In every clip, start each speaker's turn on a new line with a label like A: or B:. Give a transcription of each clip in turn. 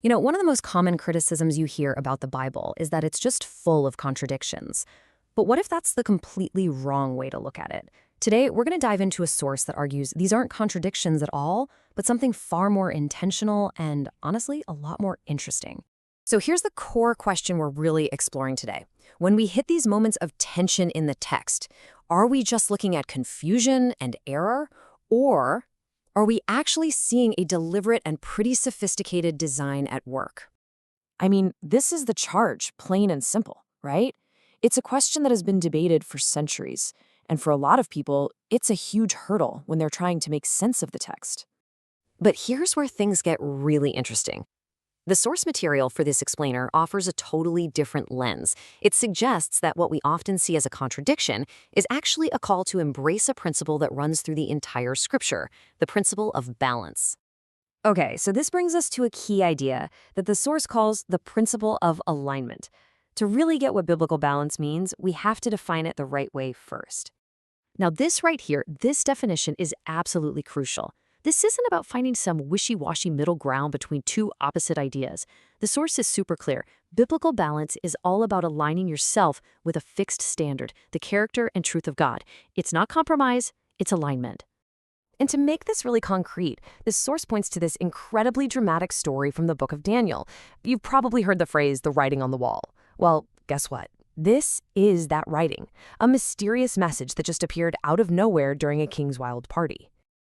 A: One of the most common criticisms you hear about the Bible is that it's just full of contradictions. But what if that's the completely wrong way to look at it? Today, we're going to dive into a source that argues these aren't contradictions at all, but something far more intentional and, honestly, a lot more interesting. So here's the core question we're really exploring today. When we hit these moments of tension in the text, are we just looking at confusion and error, or are we actually seeing a deliberate and pretty sophisticated design at work?
B: I mean, this is the charge, plain and simple, right? It's a question that has been debated for centuries, and for a lot of people, it's a huge hurdle when they're trying to make sense of the text.
A: But here's where things get really interesting. The source material for this explainer offers a totally different lens. It suggests that what we often see as a contradiction is actually a call to embrace a principle that runs through the entire scripture, the principle of balance. Okay, so this brings us to a key idea that the source calls the principle of alignment. To really get what biblical balance means, we have to define it the right way first. Now, this right here, this definition is absolutely crucial. This isn't about finding some wishy-washy middle ground between two opposite ideas. The source is super clear. Biblical balance is all about aligning yourself with a fixed standard, the character and truth of God. It's not compromise, it's alignment. And to make this really concrete, this source points to this incredibly dramatic story from the book of Daniel. You've probably heard the phrase, the writing on the wall. Well, guess what? This is that writing, a mysterious message that just appeared out of nowhere during a king's wild party.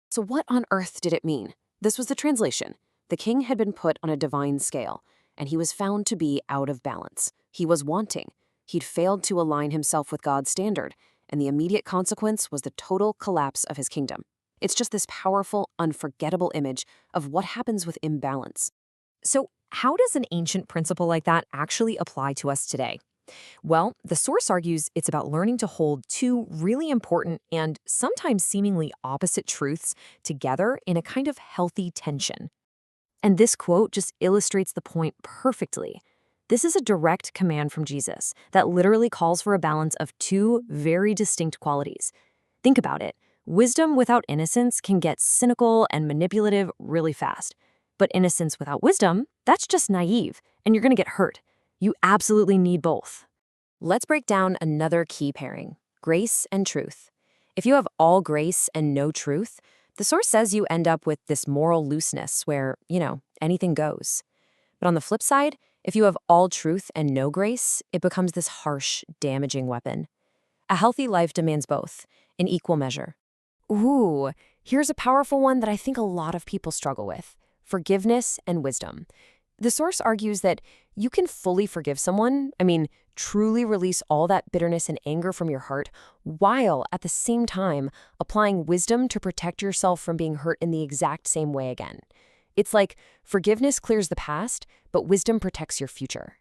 A: So what on earth did it mean? This was the translation. The king had been put on a divine scale, and he was found to be out of balance. He was wanting. He'd failed to align himself with God's standard, and the immediate consequence was the total collapse of his kingdom. It's just this powerful, unforgettable image of what happens with imbalance. So how does an ancient principle like that actually apply to us today? Well, the source argues it's about learning to hold two really important and sometimes seemingly opposite truths together in a kind of healthy tension. And this quote just illustrates the point perfectly. This is a direct command from Jesus that literally calls for a balance of two very distinct qualities. Think about it. Wisdom without innocence can get cynical and manipulative really fast. But innocence without wisdom, that's just naive, and you're going to get hurt. You absolutely need both. Let's break down another key pairing, grace and truth. If you have all grace and no truth, the source says you end up with this moral looseness where, anything goes. But on the flip side, if you have all truth and no grace, it becomes this harsh, damaging weapon. A healthy life demands both, in equal measure. Ooh, here's a powerful one that I think a lot of people struggle with: forgiveness and wisdom. The source argues that you can fully forgive someone, truly release all that bitterness and anger from your heart, while at the same time applying wisdom to protect yourself from being hurt in the exact same way again. It's like forgiveness clears the past, but wisdom protects your future.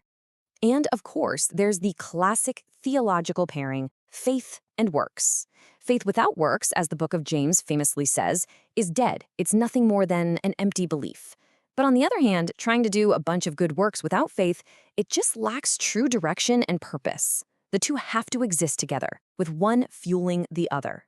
A: And of course, there's the classic theological pairing, faith and works. Faith without works, as the book of James famously says, is dead. It's nothing more than an empty belief. But on the other hand, trying to do a bunch of good works without faith, it just lacks true direction and purpose. The two have to exist together, with one fueling the other.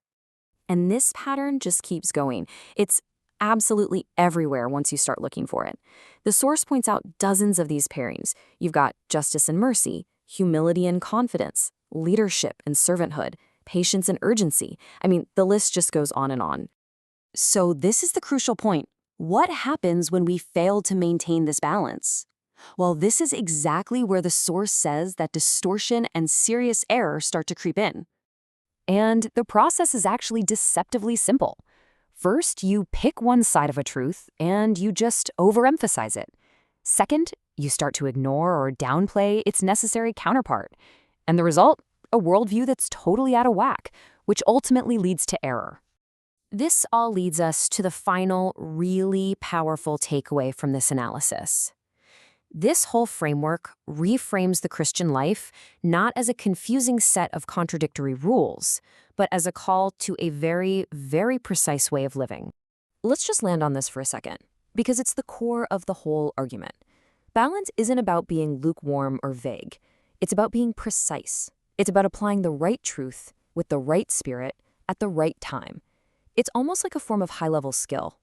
A: And this pattern just keeps going. It's absolutely everywhere once you start looking for it. The source points out dozens of these pairings. You've got justice and mercy, humility and confidence, leadership and servanthood, patience and urgency. The list just goes on and on. So this is the crucial point. What happens when we fail to maintain this balance? Well, this is exactly where the source says that distortion and serious error start to creep in. And the process is actually deceptively simple. First, you pick one side of a truth and you just overemphasize it. Second, you start to ignore or downplay its necessary counterpart. And the result? A worldview that's totally out of whack, which ultimately leads to error. This all leads us to the final, really powerful takeaway from this analysis. This whole framework reframes the Christian life not as a confusing set of contradictory rules, but as a call to a very, very precise way of living. Let's just land on this for a second, because it's the core of the whole argument. Balance isn't about being lukewarm or vague. It's about being precise. It's about applying the right truth with the right spirit at the right time. It's almost like a form of high-level skill.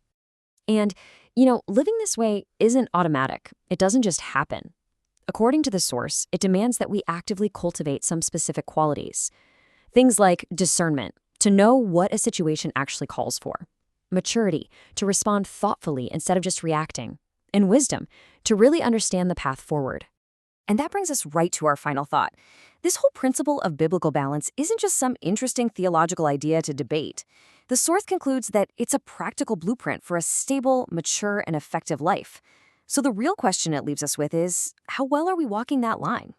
A: And, living this way isn't automatic. It doesn't just happen. According to the source, it demands that we actively cultivate some specific qualities. Things like discernment, to know what a situation actually calls for; maturity, to respond thoughtfully instead of just reacting; and wisdom, to really understand the path forward. And that brings us right to our final thought. This whole principle of biblical balance isn't just some interesting theological idea to debate. The source concludes that it's a practical blueprint for a stable, mature, and effective life. So the real question it leaves us with is, how well are we walking that line?